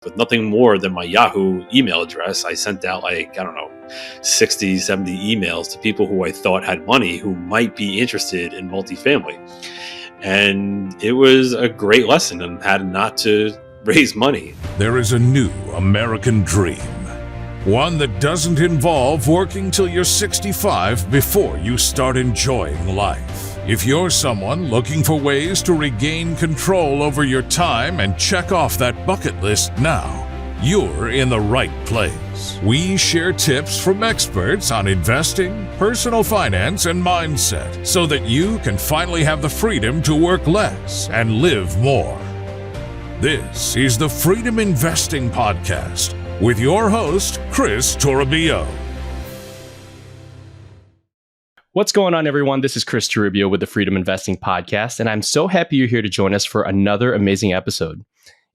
with nothing more than my Yahoo email address. I sent out 60, 70 emails to people who I thought had money who might be interested in multifamily. And it was a great lesson on how not to raise money. There is a new American dream. One that doesn't involve working till you're 65 before you start enjoying life. If you're someone looking for ways to regain control over your time and check off that bucket list now, you're in the right place. We share tips from experts on investing, personal finance, and mindset so that you can finally have the freedom to work less and live more. This is the Freedom Investing Podcast with your host, Kris Toribio. What's going on, everyone? This is Kris Toribio with the Freedom Investing Podcast, and I'm so happy you're here to join us for another amazing episode.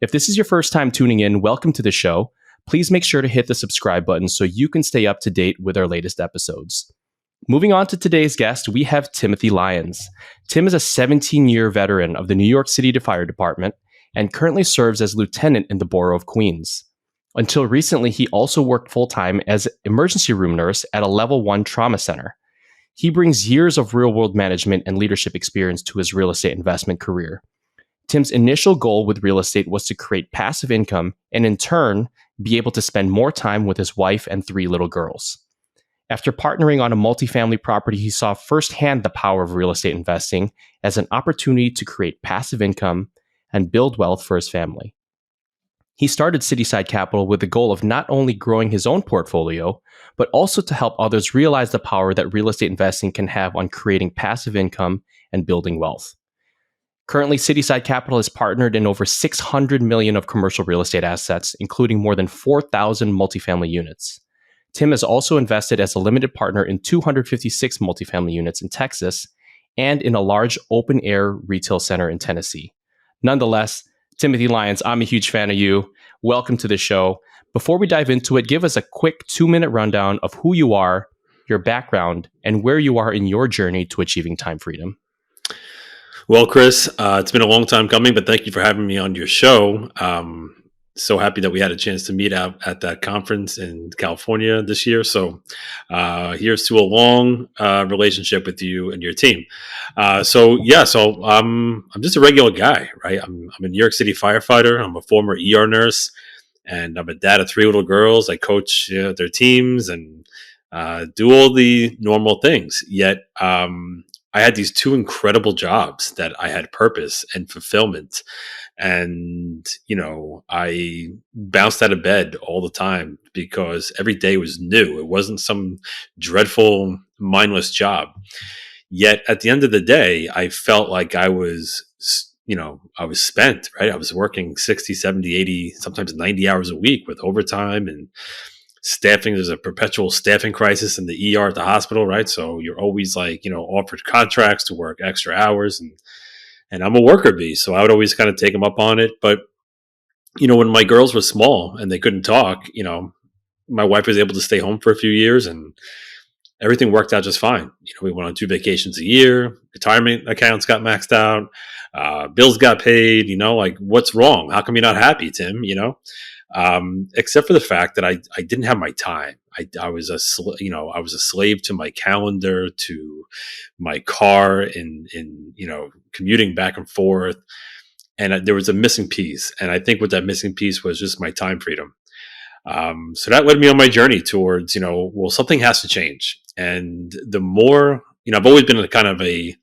If this is your first time tuning in, welcome to the show. Please make sure to hit the subscribe button so you can stay up to date with our latest episodes. Moving on to today's guest, we have Timothy Lyons. Tim is a 17-year veteran of the New York City Fire Department and currently serves as lieutenant in the borough of Queens. Until recently, he also worked full-time as emergency room nurse at a level 1 trauma center. He brings years of real-world management and leadership experience to his real estate investment career. Tim's initial goal with real estate was to create passive income and, in turn, be able to spend more time with his wife and 3 little girls. After partnering on a multifamily property, he saw firsthand the power of real estate investing as an opportunity to create passive income and build wealth for his family. He started Cityside Capital with the goal of not only growing his own portfolio, but also to help others realize the power that real estate investing can have on creating passive income and building wealth. Currently, Cityside Capital is partnered in over $600 million of commercial real estate assets, including more than 4,000 multifamily units. Tim has also invested as a limited partner in 256 multifamily units in Texas and in a large open-air retail center in Tennessee. Nonetheless, Timothy Lyons, I'm a huge fan of you. Welcome to the show. Before we dive into it, give us a quick 2-minute rundown of who you are, your background, and where you are in your journey to achieving time freedom. Well, Kris, it's been a long time coming, but thank you for having me on your show. So happy that we had a chance to meet out at that conference in California this year. So here's to a long relationship with you and your team. So I'm just a regular guy, right? I'm a New York City firefighter. I'm a former ER nurse, and I'm a dad of 3 little girls. I coach their teams and do all the normal things. Yet I had these 2 incredible jobs that I had purpose and fulfillment. And, I bounced out of bed all the time because every day was new. It wasn't some dreadful, mindless job. Yet at the end of the day, I felt like I was spent, right? I was working 60, 70, 80, sometimes 90 hours a week with overtime and staffing. There's a perpetual staffing crisis in the ER at the hospital, right? So you're always offered contracts to work extra hours, and I'm a worker bee, so I would always kind of take them up on it. But when my girls were small and they couldn't talk, my wife was able to stay home for a few years, and everything worked out just fine. We went on 2 vacations a year. Retirement accounts got maxed out. Bills got paid. What's wrong? How come you're not happy, Tim? Except for the fact that I didn't have my time. I was a slave to my calendar, to my car, in commuting back and forth, and there was a missing piece. And I think what that missing piece was just my time freedom. So that led me on my journey towards something has to change. And the more I've always been a kind of a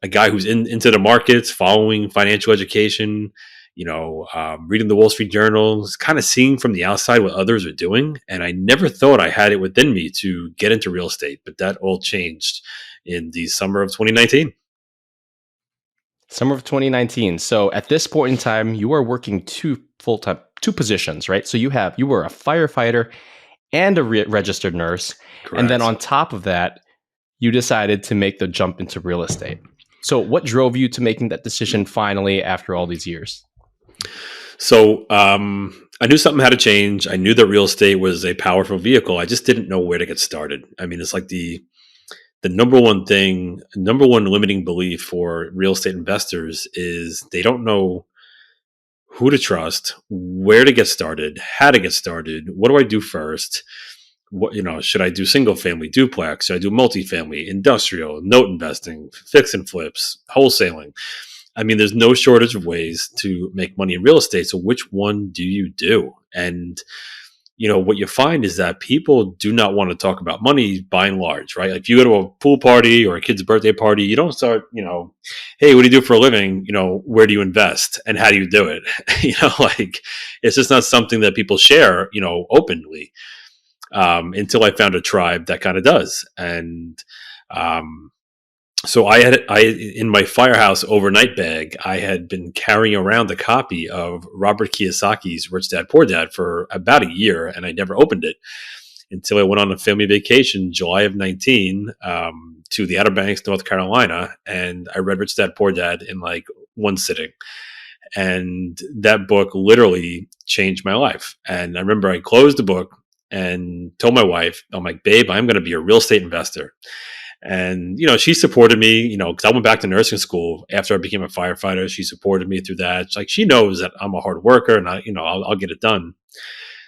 guy who's into the markets, following financial education. Reading the Wall Street Journal, kind of seeing from the outside what others are doing. And I never thought I had it within me to get into real estate, but that all changed in the summer of 2019. Summer of 2019. So at this point in time, you are working 2 positions, right? So you were a firefighter and a registered nurse. Correct. And then on top of that, you decided to make the jump into real estate. So what drove you to making that decision finally after all these years? So I knew something had to change. I knew that real estate was a powerful vehicle. I just didn't know where to get started. I mean, it's like the number one limiting belief for real estate investors is they don't know who to trust, where to get started, how to get started, what do I do first? What, should I do single family, duplex? Should I do multifamily, industrial, note investing, fix and flips, wholesaling? I mean, there's no shortage of ways to make money in real estate. So which one do you do? And what you find is that people do not want to talk about money by and large, right? Like if you go to a pool party or a kid's birthday party, you don't start, hey, what do you do for a living? Where do you invest and how do you do it? Like it's just not something that people share, openly, until I found a tribe that kind of does. And, so I in my Firehouse overnight bag, I had been carrying around a copy of Robert Kiyosaki's Rich Dad Poor Dad for about a year, and I never opened it until I went on a family vacation, July of 19, to the Outer Banks, North Carolina, and I read Rich Dad Poor Dad in like one sitting. And that book literally changed my life. And I remember I closed the book and told my wife, I'm like, babe, I'm going to be a real estate investor. And, she supported me, because I went back to nursing school after I became a firefighter. She supported me through that. Like, she knows that I'm a hard worker and I'll get it done.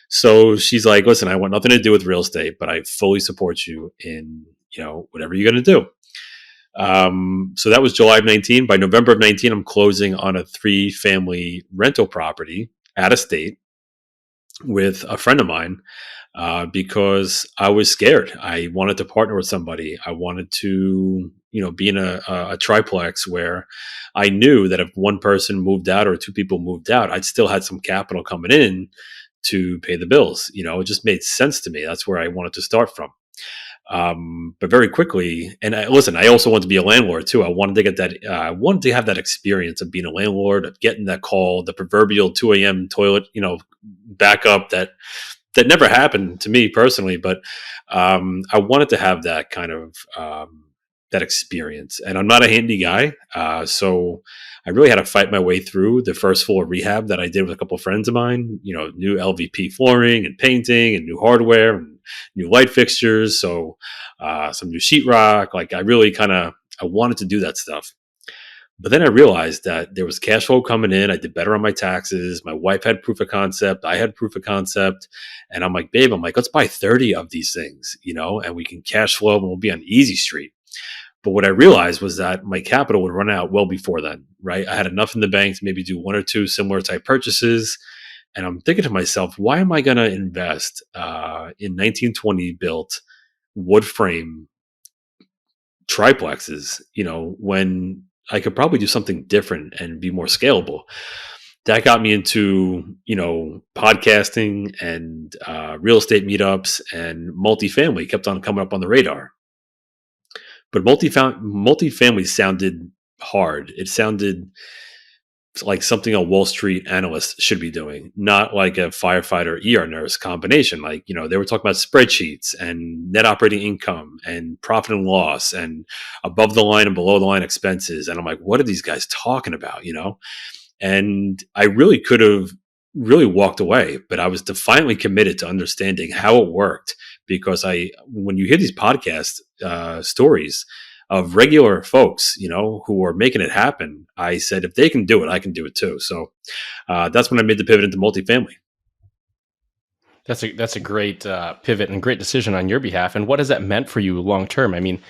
So she's like, listen, I want nothing to do with real estate, but I fully support you in, whatever you're going to do. So that was July of 19. By November of 19, I'm closing on a 3-family rental property out of state with a friend of mine. Because I was scared. I wanted to partner with somebody. I wanted to, be in a triplex where I knew that if one person moved out or 2 people moved out, I'd still had some capital coming in to pay the bills. It just made sense to me. That's where I wanted to start from. But very quickly, and I also wanted to be a landlord too. I wanted to get that. I wanted to have that experience of being a landlord, of getting that call, the proverbial 2 a.m. toilet, backup that never happened to me personally, but I wanted to have that kind of that experience. And I'm not a handy guy, so I really had to fight my way through the first floor rehab that I did with a couple of friends of mine. New LVP flooring and painting and new hardware and new light fixtures. So some new sheetrock. Like I really I wanted to do that stuff. But then I realized that there was cash flow coming in. I did better on my taxes. My wife had proof of concept. I had proof of concept. And I'm like, babe, let's buy 30 of these things, and we can cash flow and we'll be on easy street. But what I realized was that my capital would run out well before then, right? I had enough in the bank to maybe do 1 or 2 similar type purchases. And I'm thinking to myself, why am I going to invest in 1920 built wood frame triplexes, when I could probably do something different and be more scalable? That got me into, podcasting and real estate meetups, and multifamily kept on coming up on the radar. But multifamily sounded hard. It sounded like something a Wall Street analyst should be doing, not like a firefighter ER nurse combination. Like, they were talking about spreadsheets and net operating income and profit and loss and above the line and below the line expenses. And I'm like, what are these guys talking about? And I really could have really walked away, but I was defiantly committed to understanding how it worked, because when you hear these podcast stories of regular folks, who are making it happen, I said, if they can do it, I can do it too. So that's when I made the pivot into multifamily. That's a great pivot and great decision on your behalf. And what has that meant for you long term? I mean,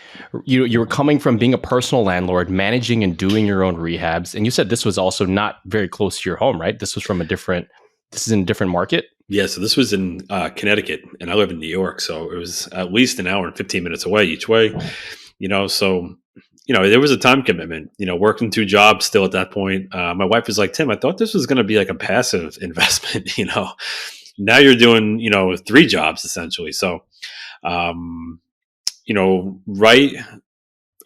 you were coming from being a personal landlord, managing and doing your own rehabs, and you said this was also not very close to your home, right? This was this is in a different market. Yeah, so this was in Connecticut, and I live in New York, so it was at least an hour and 15 minutes away each way. So there was a time commitment. Working 2 jobs still at that point. My wife was like, Tim, I thought this was going to be like a passive investment. Now you're doing 3 jobs essentially. So right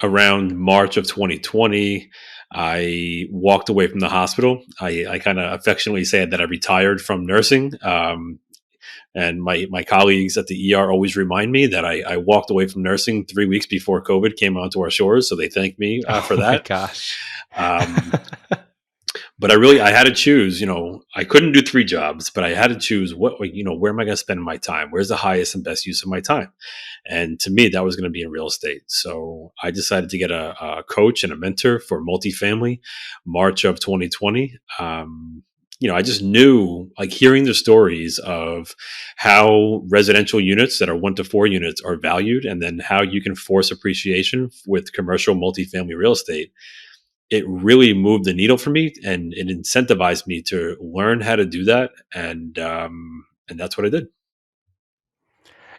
around March of 2020, I walked away from the hospital. I kind of affectionately say that I retired from nursing. And my colleagues at the ER always remind me that I walked away from nursing 3 weeks before COVID came onto our shores. So they thank me for that. Oh my gosh. But I had to choose, I couldn't do 3 jobs, but I had to choose where am I going to spend my time? Where's the highest and best use of my time? And to me, that was going to be in real estate. So I decided to get a coach and a mentor for multifamily, March of 2020. I just knew, like, hearing the stories of how residential units that are 1 to 4 units are valued, and then how you can force appreciation with commercial multifamily real estate. It really moved the needle for me, and it incentivized me to learn how to do that. And that's what I did.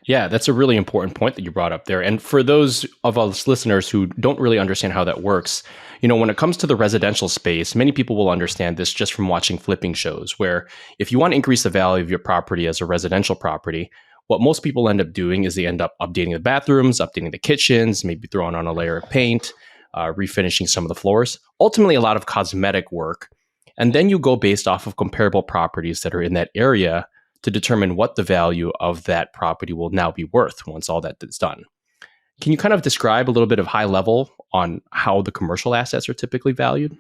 Yeah, that's a really important point that you brought up there. And for those of us listeners who don't really understand how that works, when it comes to the residential space, many people will understand this just from watching flipping shows, where if you want to increase the value of your property as a residential property, what most people end up doing is they end up updating the bathrooms, updating the kitchens, maybe throwing on a layer of paint, refinishing some of the floors, ultimately a lot of cosmetic work. And then you go based off of comparable properties that are in that area to determine what the value of that property will now be worth once all that is done. Can you kind of describe a little bit of high level on how the commercial assets are typically valued?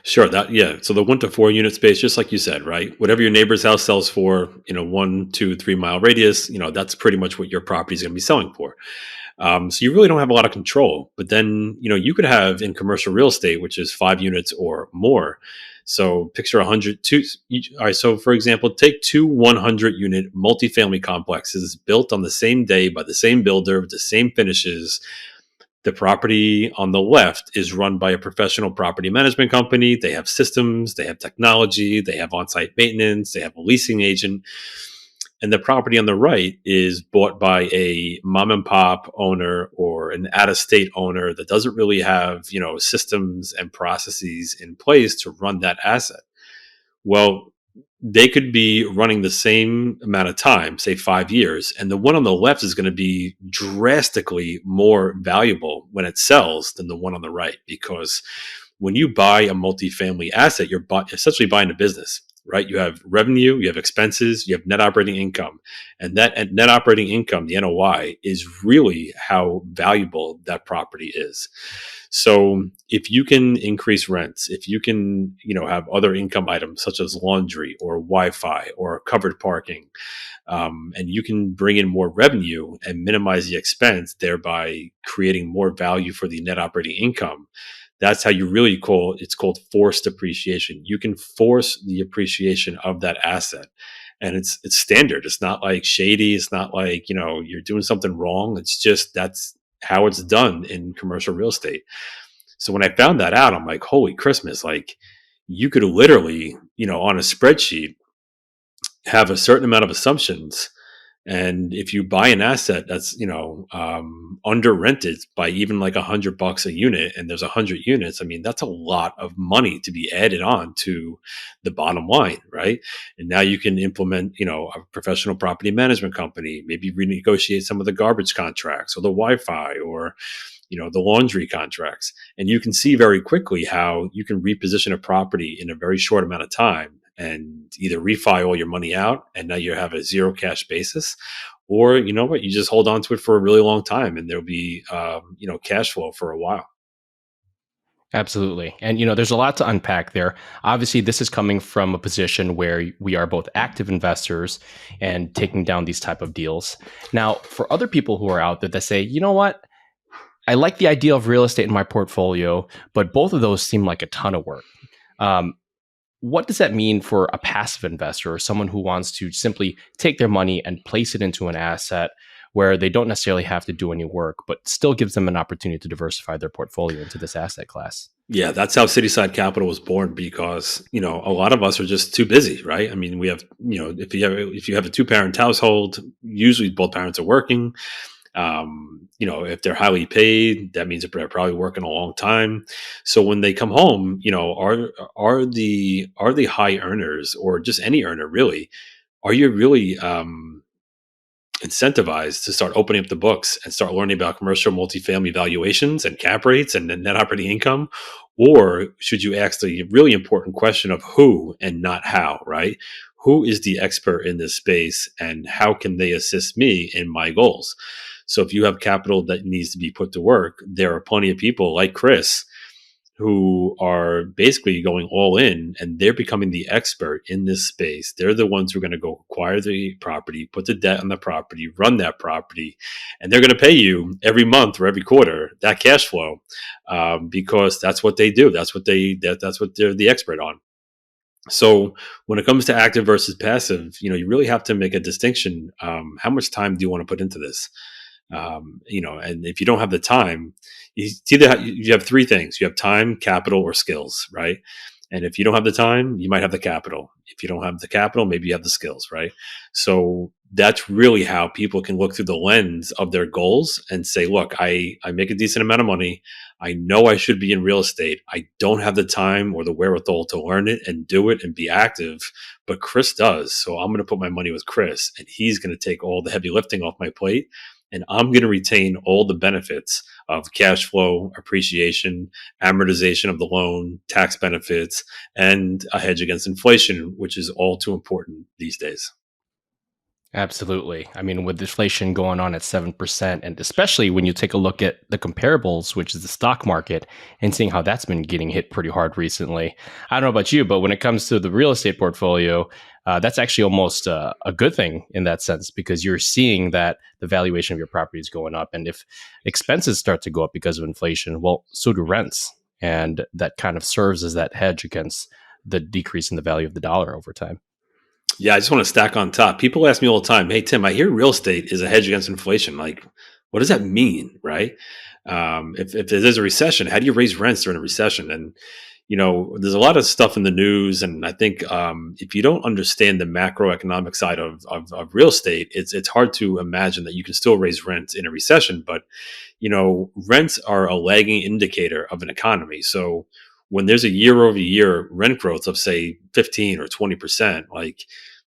Sure. Yeah. So the 1 to 4 unit space, just like you said, right? Whatever your neighbor's house sells for, 1, 2, 3 mile radius, that's pretty much what your property is going to be selling for. So you really don't have a lot of control. But then, you could have in commercial real estate, which is 5 units or more. So picture 100. All right. So for example, take 2 100 unit multifamily complexes built on the same day by the same builder with the same finishes. The property on the left is run by a professional property management company. They have systems, they have technology, they have on-site maintenance, they have a leasing agent. And the property on the right is bought by a mom and pop owner or an out-of-state owner that doesn't really have, systems and processes in place to run that asset. Well, they could be running the same amount of time, say 5 years, and the one on the left is going to be drastically more valuable when it sells than the one on the right. Because when you buy a multifamily asset, you're essentially buying a business, right? You have revenue, you have expenses, you have net operating income. And that net operating income, the NOI, is really how valuable that property is. So if you can increase rents, if you can, have other income items such as laundry or Wi-Fi or covered parking, and you can bring in more revenue and minimize the expense, thereby creating more value for the net operating income. That's how you really it's called forced appreciation. You can force the appreciation of that asset. And it's standard. It's not like shady. It's not like, you're doing something wrong. It's just that's how it's done in commercial real estate. So when I found that out, I'm like, holy Christmas, like you could literally, on a spreadsheet, have a certain amount of assumptions. And if you buy an asset that's, under rented by even like $100 a unit, and there's 100 units, I mean, that's a lot of money to be added on to the bottom line, right? And now you can implement, a professional property management company, maybe renegotiate some of the garbage contracts or the Wi-Fi or, the laundry contracts. And you can see very quickly how you can reposition a property in a very short amount of time and either refi all your money out and now you have a zero cash basis, or you know what, you just hold on to it for a really long time and there'll be cash flow for a while. Absolutely. And, there's a lot to unpack there. Obviously, this is coming from a position where we are both active investors and taking down these type of deals. Now, for other people who are out there that say, you know what, I like the idea of real estate in my portfolio, but both of those seem like a ton of work. What does that mean for a passive investor or someone who wants to simply take their money and place it into an asset where they don't necessarily have to do any work, but still gives them an opportunity to diversify their portfolio into this asset class? Yeah, that's how Cityside Capital was born, because a lot of us are just too busy, right? I mean, we have, if you have a 2 parent household, usually both parents are working. If they're highly paid, that means they're probably working a long time. So when they come home, are the high earners, or just any earner really, are you really incentivized to start opening up the books and start learning about commercial multifamily valuations and cap rates and net operating income? Or should you ask the really important question of who and not how, right? Who is the expert in this space and how can they assist me in my goals? So if you have capital that needs to be put to work, there are plenty of people like Kris who are basically going all in, and they're becoming the expert in this space. They're the ones who are going to go acquire the property, put the debt on the property, run that property, and they're going to pay you every month or every quarter that cash flow, because that's what they do. That's what they're the expert on. So when it comes to active versus passive, you really have to make a distinction. How much time do you want to put into this? And if you don't have the time, it's either you have three things: you have time, capital, or skills, right? And if you don't have the time, you might have the capital. If you don't have the capital, maybe you have the skills, right? So that's really how people can look through the lens of their goals and say, look, I make a decent amount of money. I know I should be in real estate. I don't have the time or the wherewithal to learn it and do it and be active, but Kris does. So I'm going to put my money with Kris, and he's going to take all the heavy lifting off my plate. And I'm going to retain all the benefits of cash flow, appreciation, amortization of the loan, tax benefits, and a hedge against inflation, which is all too important these days. Absolutely. I mean, with inflation going on at 7%, and especially when you take a look at the comparables, which is the stock market, and seeing how that's been getting hit pretty hard recently. I don't know about you, but when it comes to the real estate portfolio, that's actually almost a good thing in that sense, because you're seeing that the valuation of your property is going up. And if expenses start to go up because of inflation, well, so do rents. And that kind of serves as that hedge against the decrease in the value of the dollar over time. Yeah, I just want to stack on top. People ask me all the time, "Hey Tim, I hear real estate is a hedge against inflation. Like, what does that mean, right? If there's a recession, how do you raise rents during a recession?" And there's a lot of stuff in the news, and I think if you don't understand the macroeconomic side of real estate, it's hard to imagine that you can still raise rents in a recession. But rents are a lagging indicator of an economy. So when there's a year-over-year rent growth of say 15 or 20%, like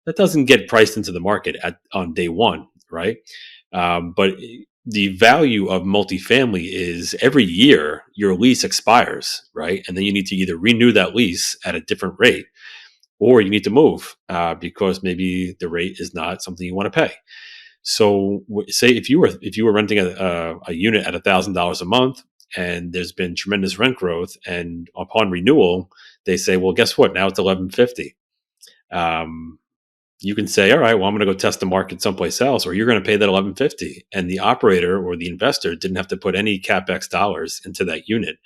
that doesn't get priced into the market on day one, right? But the value of multifamily is every year your lease expires, right? And then you need to either renew that lease at a different rate, or you need to move because maybe the rate is not something you want to pay. So, say if you were renting a unit at $1,000 a month, and there's been tremendous rent growth, and upon renewal, they say, well, guess what? Now it's 1150. You can say, all right, well, I'm going to go test the market someplace else, or you're going to pay that 1150. And the operator or the investor didn't have to put any capex dollars into that unit,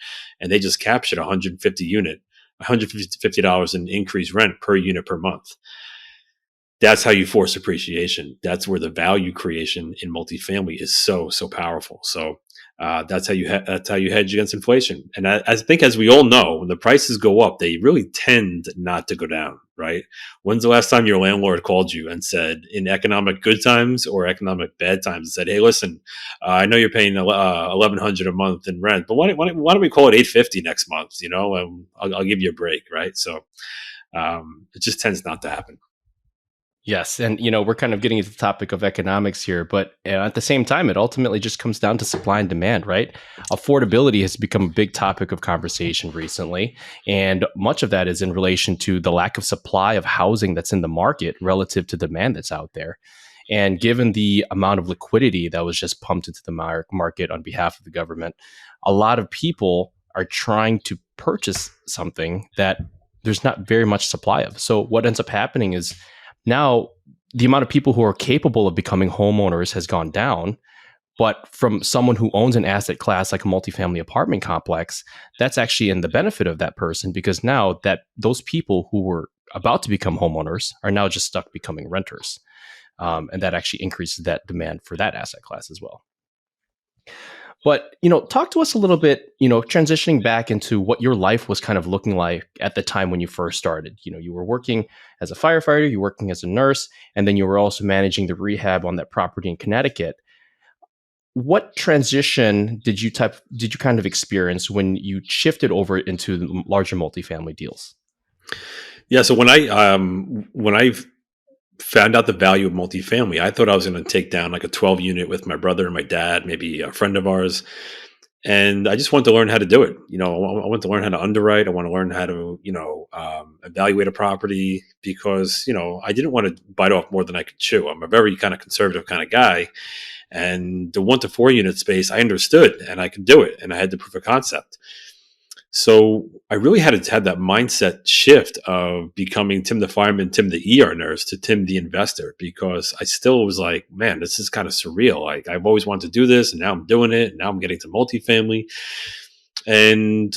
and they just captured $150 in increased rent per unit per month. That's how you force appreciation. That's where the value creation in multifamily is so powerful. So that's how you hedge against inflation. And I think, as we all know, when the prices go up, they really tend not to go down. Right? When's the last time your landlord called you and said, in economic good times or economic bad times, said, "Hey, listen, I know you're paying $1,100 a month in rent, but why don't we call it $850 next month? I'll give you a break." Right? So it just tends not to happen. Yes. And, we're kind of getting into the topic of economics here, but at the same time, it ultimately just comes down to supply and demand, right? Affordability has become a big topic of conversation recently. And much of that is in relation to the lack of supply of housing that's in the market relative to demand that's out there. And given the amount of liquidity that was just pumped into the market on behalf of the government, a lot of people are trying to purchase something that there's not very much supply of. So what ends up happening is, now, the amount of people who are capable of becoming homeowners has gone down, but from someone who owns an asset class like a multifamily apartment complex, that's actually in the benefit of that person, because now that those people who were about to become homeowners are now just stuck becoming renters. And that actually increases that demand for that asset class as well. But, talk to us a little bit, transitioning back into what your life was kind of looking like at the time when you first started. You were working as a firefighter, you were working as a nurse, and then you were also managing the rehab on that property in Connecticut. What transition did you kind of experience when you shifted over into larger multifamily deals? Yeah. So when I found out the value of multifamily, I thought I was going to take down like a 12 unit with my brother and my dad, maybe a friend of ours. And I just wanted to learn how to do it. I want to learn how to underwrite. I want to learn how to, evaluate a property, because, I didn't want to bite off more than I could chew. I'm a very kind of conservative kind of guy. And the 1 to 4 unit space, I understood and I could do it. And I had the proof of concept. So I really had to have that mindset shift of becoming Tim the fireman, Tim the ER nurse, to Tim the investor, because I still was like, man, this is kind of surreal. Like, I've always wanted to do this, and now I'm doing it, and now I'm getting to multifamily. And,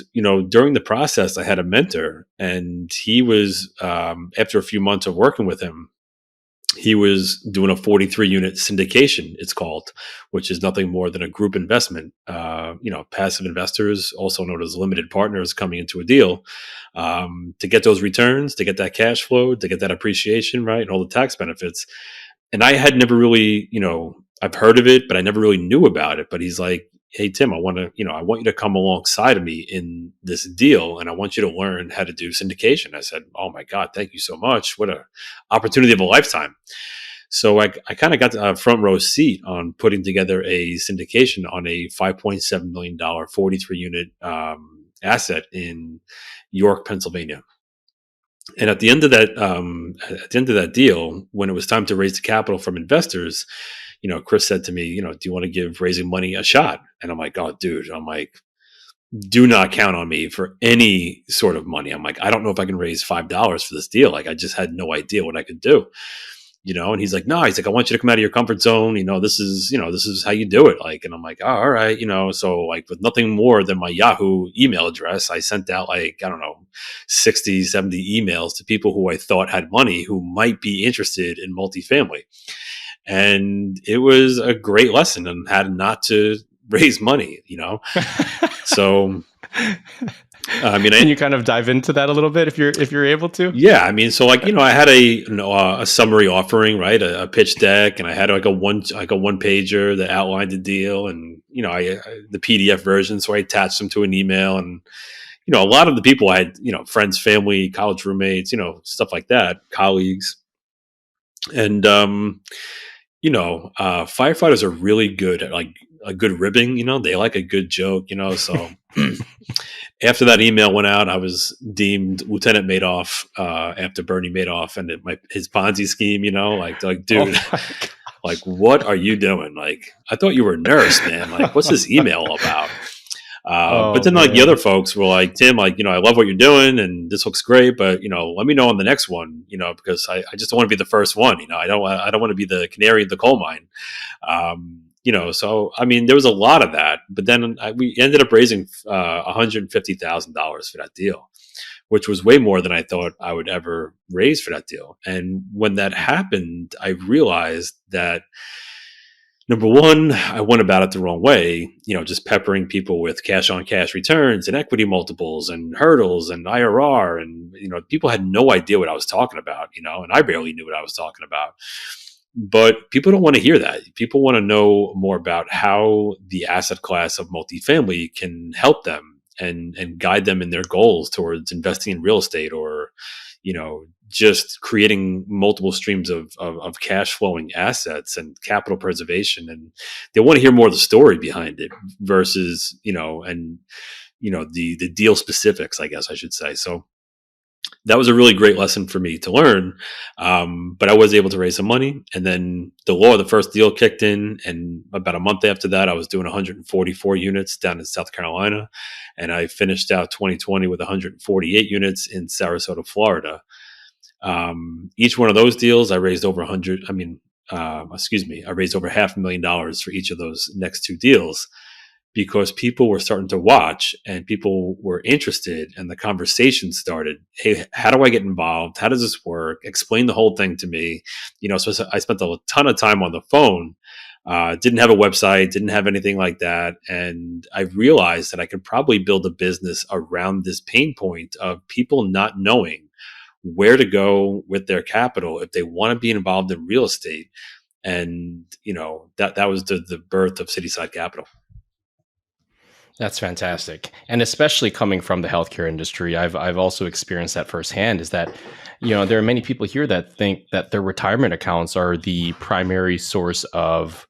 during the process, I had a mentor, and he was, after a few months of working with him, he was doing a 43 unit syndication, it's called, which is nothing more than a group investment. Passive investors, also known as limited partners, coming into a deal to get those returns, to get that cash flow, to get that appreciation, right, and all the tax benefits. And I had never really, I've heard of it, but I never really knew about it. But he's like, "Hey, Tim, I want you to come alongside of me in this deal, and I want you to learn how to do syndication." I said, "Oh my God, thank you so much. What a opportunity of a lifetime." So I kind of got a front row seat on putting together a syndication on a $5.7 million 43 unit asset in York, Pennsylvania. And at the end of that deal, when it was time to raise the capital from investors, Kris said to me, "Do you want to give raising money a shot?" And I'm like, "Oh, dude," I'm like, "do not count on me for any sort of money." I'm like, "I don't know if I can raise $5 for this deal." Like, I just had no idea what I could do. And he's like, "No," he's like, "I want you to come out of your comfort zone. This is how you do it." Like, and I'm like, "Oh, all right." So like with nothing more than my Yahoo email address, I sent out like, I don't know, 60, 70 emails to people who I thought had money who might be interested in multifamily. And it was a great lesson on how not to raise money. So, Can you kind of dive into that a little bit if you're able to? Yeah, so like I had a summary offering, right, a pitch deck, and I had like a one pager that outlined the deal, and the PDF version, so I attached them to an email, and a lot of the people I had, friends, family, college roommates, stuff like that, colleagues, and firefighters are really good at like a good ribbing, they like a good joke, so. After that email went out, I was deemed Lieutenant Madoff after Bernie Madoff and his Ponzi scheme. Like, dude, like, what are you doing? Like, I thought you were a nurse, man. Like, what's this email about? But then, like, the other folks were like, "Tim, like, I love what you're doing, and this looks great, but let me know on the next one, because I just don't want to be the first one. I don't want to be the canary in the coal mine." So there was a lot of that, but then we ended up raising $150,000 for that deal, which was way more than I thought I would ever raise for that deal. And when that happened, I realized that, number one, I went about it the wrong way, just peppering people with cash on cash returns and equity multiples and hurdles and IRR. And, people had no idea what I was talking about, and I barely knew what I was talking about. But people don't want to hear that. People want to know more about how the asset class of multifamily can help them and guide them in their goals towards investing in real estate, or, just creating multiple streams of cash flowing assets and capital preservation. And they want to hear more of the story behind it versus, the deal specifics, I guess I should say. So that was a really great lesson for me to learn. But I was able to raise some money, and then the law of the first deal kicked in. And about a month after that, I was doing 144 units down in South Carolina. And I finished out 2020 with 148 units in Sarasota, Florida. Each one of those deals, I raised over I raised over $500,000 for each of those next two deals, because people were starting to watch and people were interested, and the conversation started. "Hey, how do I get involved? How does this work? Explain the whole thing to me." So I spent a ton of time on the phone. Didn't have a website, didn't have anything like that. And I realized that I could probably build a business around this pain point of people not knowing where to go with their capital if they want to be involved in real estate. And, that was the birth of Cityside Capital. That's fantastic. And especially coming from the healthcare industry, I've also experienced that firsthand, is that, there are many people here that think that their retirement accounts are the primary source of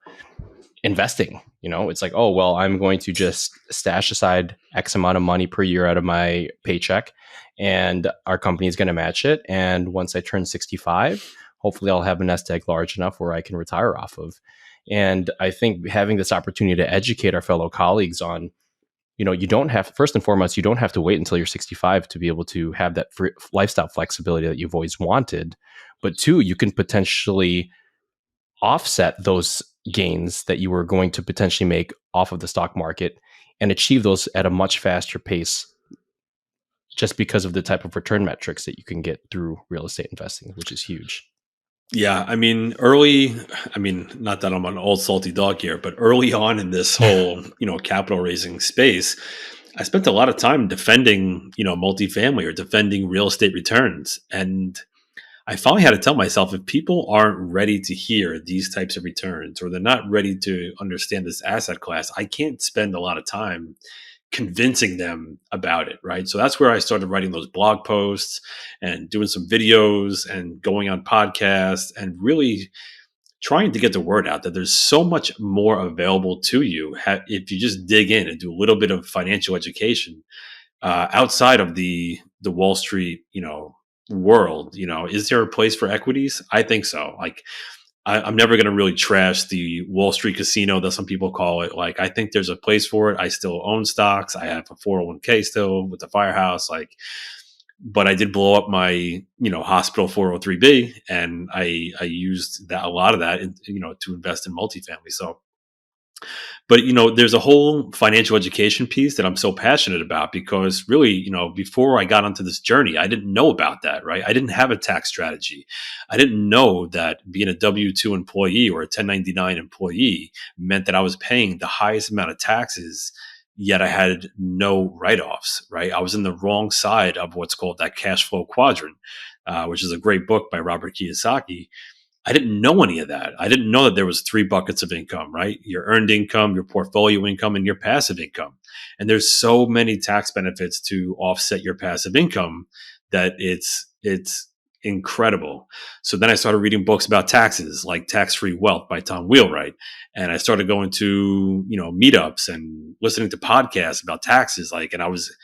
investing. It's like, "Oh, well, I'm going to just stash aside X amount of money per year out of my paycheck, and our company is going to match it. And once I turn 65, hopefully I'll have a nest egg large enough where I can retire off of." And I think having this opportunity to educate our fellow colleagues on, you don't have, first and foremost, you don't have to wait until you're 65 to be able to have that lifestyle flexibility that you've always wanted. But two, you can potentially offset those gains that you were going to potentially make off of the stock market and achieve those at a much faster pace just because of the type of return metrics that you can get through real estate investing, which is huge. Yeah, not that I'm an old salty dog here, but early on in this whole, capital raising space, I spent a lot of time defending, multifamily or defending real estate returns. And I finally had to tell myself, if people aren't ready to hear these types of returns, or they're not ready to understand this asset class, I can't spend a lot of time convincing them about it, right? So that's where I started writing those blog posts and doing some videos and going on podcasts and really trying to get the word out that there's so much more available to you if you just dig in and do a little bit of financial education outside of the Wall Street, world. Is there a place for equities? I think so. Like, I'm never going to really trash the Wall Street casino that some people call it. Like, I think there's a place for it. I still own stocks. I have a 401k still with the firehouse. Like, but I did blow up my, hospital 403b, and I used that, a lot of that, to invest in multifamily. So, but there's a whole financial education piece that I'm so passionate about, because really, before I got onto this journey, I didn't know about that, right? I didn't have a tax strategy. I didn't know that being a W-2 employee or a 1099 employee meant that I was paying the highest amount of taxes, yet I had no write-offs, right? I was in the wrong side of what's called that cash flow quadrant, which is a great book by Robert Kiyosaki. I didn't know any of that. I didn't know that there was 3 buckets of income, right? Your earned income, your portfolio income, and your passive income. And there's so many tax benefits to offset your passive income that it's incredible. So then I started reading books about taxes, like Tax-Free Wealth by Tom Wheelwright. And I started going to, meetups and listening to podcasts about taxes. And I was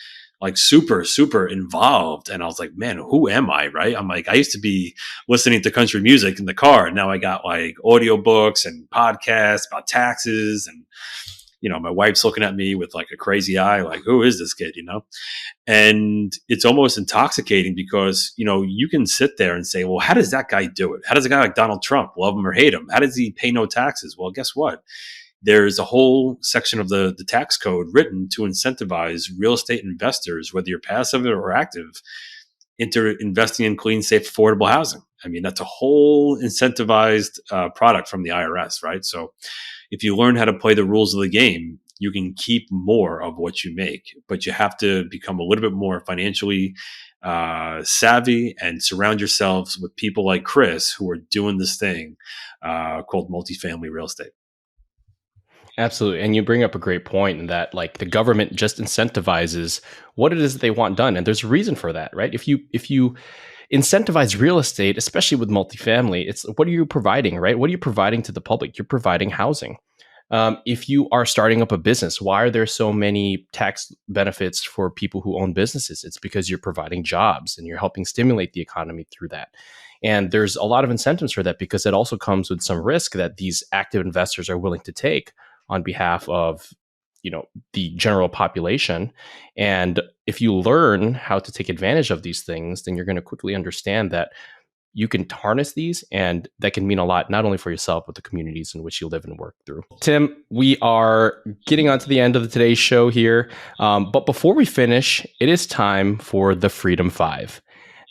like super, super involved. And I was like, man, who am I? Right. I'm like, I used to be listening to country music in the car. And now I got like audiobooks and podcasts about taxes. And, my wife's looking at me with like a crazy eye, like, who is this kid, And it's almost intoxicating, because, you can sit there and say, well, how does that guy do it? How does a guy like Donald Trump, love him or hate him? How does he pay no taxes? Well, guess what? There's a whole section of the tax code written to incentivize real estate investors, whether you're passive or active, into investing in clean, safe, affordable housing. I mean, that's a whole incentivized product from the IRS, right? So if you learn how to play the rules of the game, you can keep more of what you make, but you have to become a little bit more financially savvy and surround yourselves with people like Kris, who are doing this thing called multifamily real estate. Absolutely. And you bring up a great point in that, like, the government just incentivizes what it is that they want done. And there's a reason for that, right? If you incentivize real estate, especially with multifamily, it's what are you providing, right? What are you providing to the public? You're providing housing. If you are starting up a business, why are there so many tax benefits for people who own businesses? It's because you're providing jobs and you're helping stimulate the economy through that. And there's a lot of incentives for that, because it also comes with some risk that these active investors are willing to take on behalf of, the general population. And if you learn how to take advantage of these things, then you're going to quickly understand that you can harness these, and that can mean a lot, not only for yourself, but the communities in which you live and work through. Tim, we are getting on to the end of today's show here. But before we finish, it is time for the Freedom 5.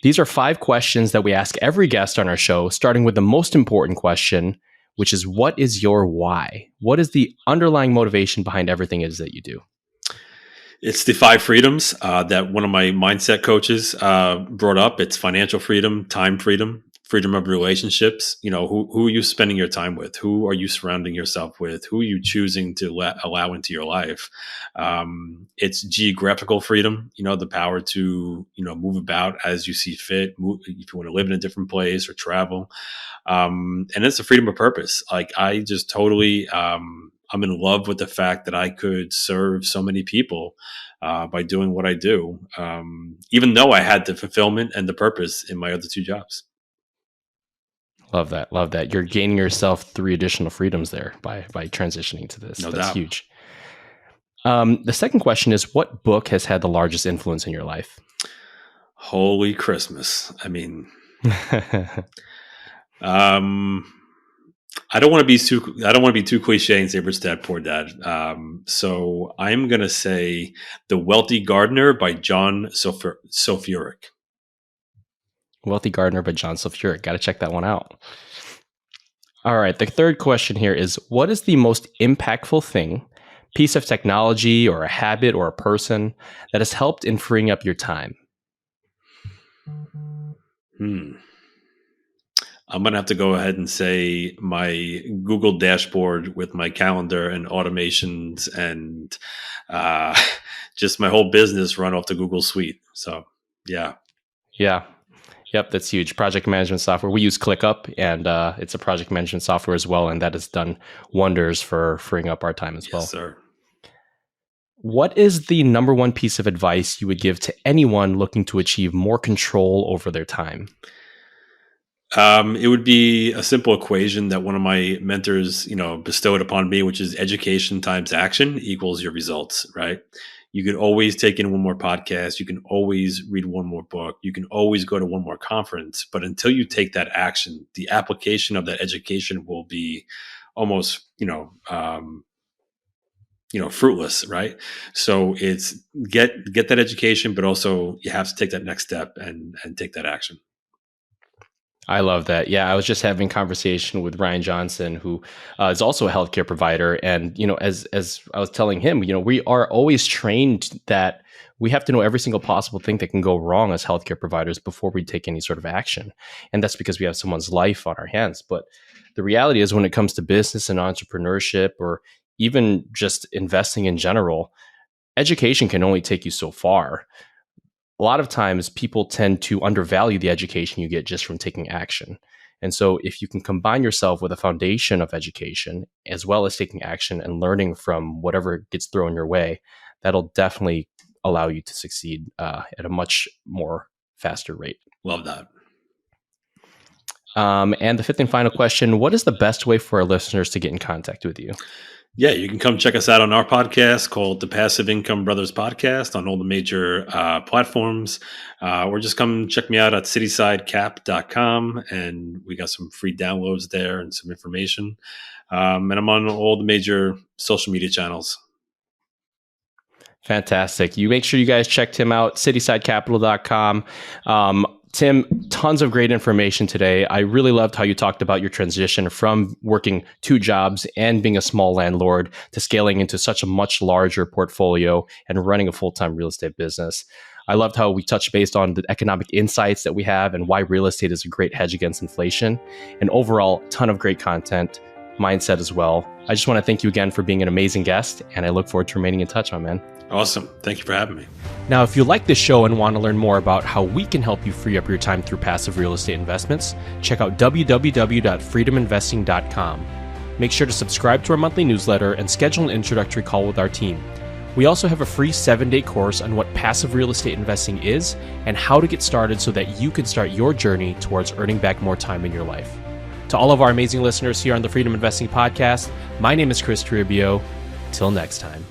These are 5 questions that we ask every guest on our show, starting with the most important question, which is, what is your why? What is the underlying motivation behind everything it is that you do? It's the 5 freedoms that one of my mindset coaches brought up. It's financial freedom, time freedom, freedom of relationships. Who are you spending your time with? Who are you surrounding yourself with? Who are you choosing to allow into your life? It's geographical freedom, the power to, move about as you see fit, if you want to live in a different place or travel. And it's the freedom of purpose. Like, I just totally, I'm in love with the fact that I could serve so many people by doing what I do, even though I had the fulfillment and the purpose in my other 2 jobs. Love that. Love that. You're gaining yourself 3 additional freedoms there by transitioning to this. No That's doubt. huge. The second question is, what book has had the largest influence in your life? Holy Christmas. I mean, I don't want to be too cliche and say Rich Dad Poor Dad. So I'm gonna say The Wealthy Gardener by John Sofuric. Wealthy Gardener by John Sulfuric. Got to check that one out. All right. The third question here is, what is the most impactful thing, piece of technology or a habit or a person that has helped in freeing up your time? I'm going to have to go ahead and say my Google dashboard with my calendar and automations and just my whole business run off the Google Suite. So, yeah. Yeah. Yep, that's huge. Project management software. We use ClickUp, and it's a project management software as well, and that has done wonders for freeing up our time as well. Yes, sir. What is the number one piece of advice you would give to anyone looking to achieve more control over their time? It would be a simple equation that one of my mentors, bestowed upon me, which is education times action equals your results, right? You can always take in one more podcast. You can always read one more book. You can always go to one more conference. But until you take that action, the application of that education will be almost, fruitless, right? So it's get that education, but also you have to take that next step and take that action. I love that. Yeah, I was just having a conversation with Ryan Johnson, who is also a healthcare provider, and as I was telling him, we are always trained that we have to know every single possible thing that can go wrong as healthcare providers before we take any sort of action, and that's because we have someone's life on our hands. But the reality is, when it comes to business and entrepreneurship, or even just investing in general, education can only take you so far. A lot of times people tend to undervalue the education you get just from taking action. And so if you can combine yourself with a foundation of education, as well as taking action and learning from whatever gets thrown your way, that'll definitely allow you to succeed at a much more faster rate. Love that. And the fifth and final question, what is the best way for our listeners to get in contact with you? Yeah, you can come check us out on our podcast called the Passive Income Brothers Podcast on all the major platforms. Or just come check me out at citysidecap.com, and we got some free downloads there and some information. And I'm on all the major social media channels. Fantastic. You make sure you guys check Tim out, citysidecapital.com. Tim, tons of great information today. I really loved how you talked about your transition from working 2 jobs and being a small landlord to scaling into such a much larger portfolio and running a full-time real estate business. I loved how we touched based on the economic insights that we have and why real estate is a great hedge against inflation. And overall, ton of great content, mindset as well. I just want to thank you again for being an amazing guest, and I look forward to remaining in touch, my man. Awesome. Thank you for having me. Now, if you like this show and want to learn more about how we can help you free up your time through passive real estate investments, check out www.freedominvesting.com. Make sure to subscribe to our monthly newsletter and schedule an introductory call with our team. We also have a free 7-day course on what passive real estate investing is and how to get started so that you can start your journey towards earning back more time in your life. To all of our amazing listeners here on the Freedom Investing Podcast, my name is Kris Toribio. Till next time.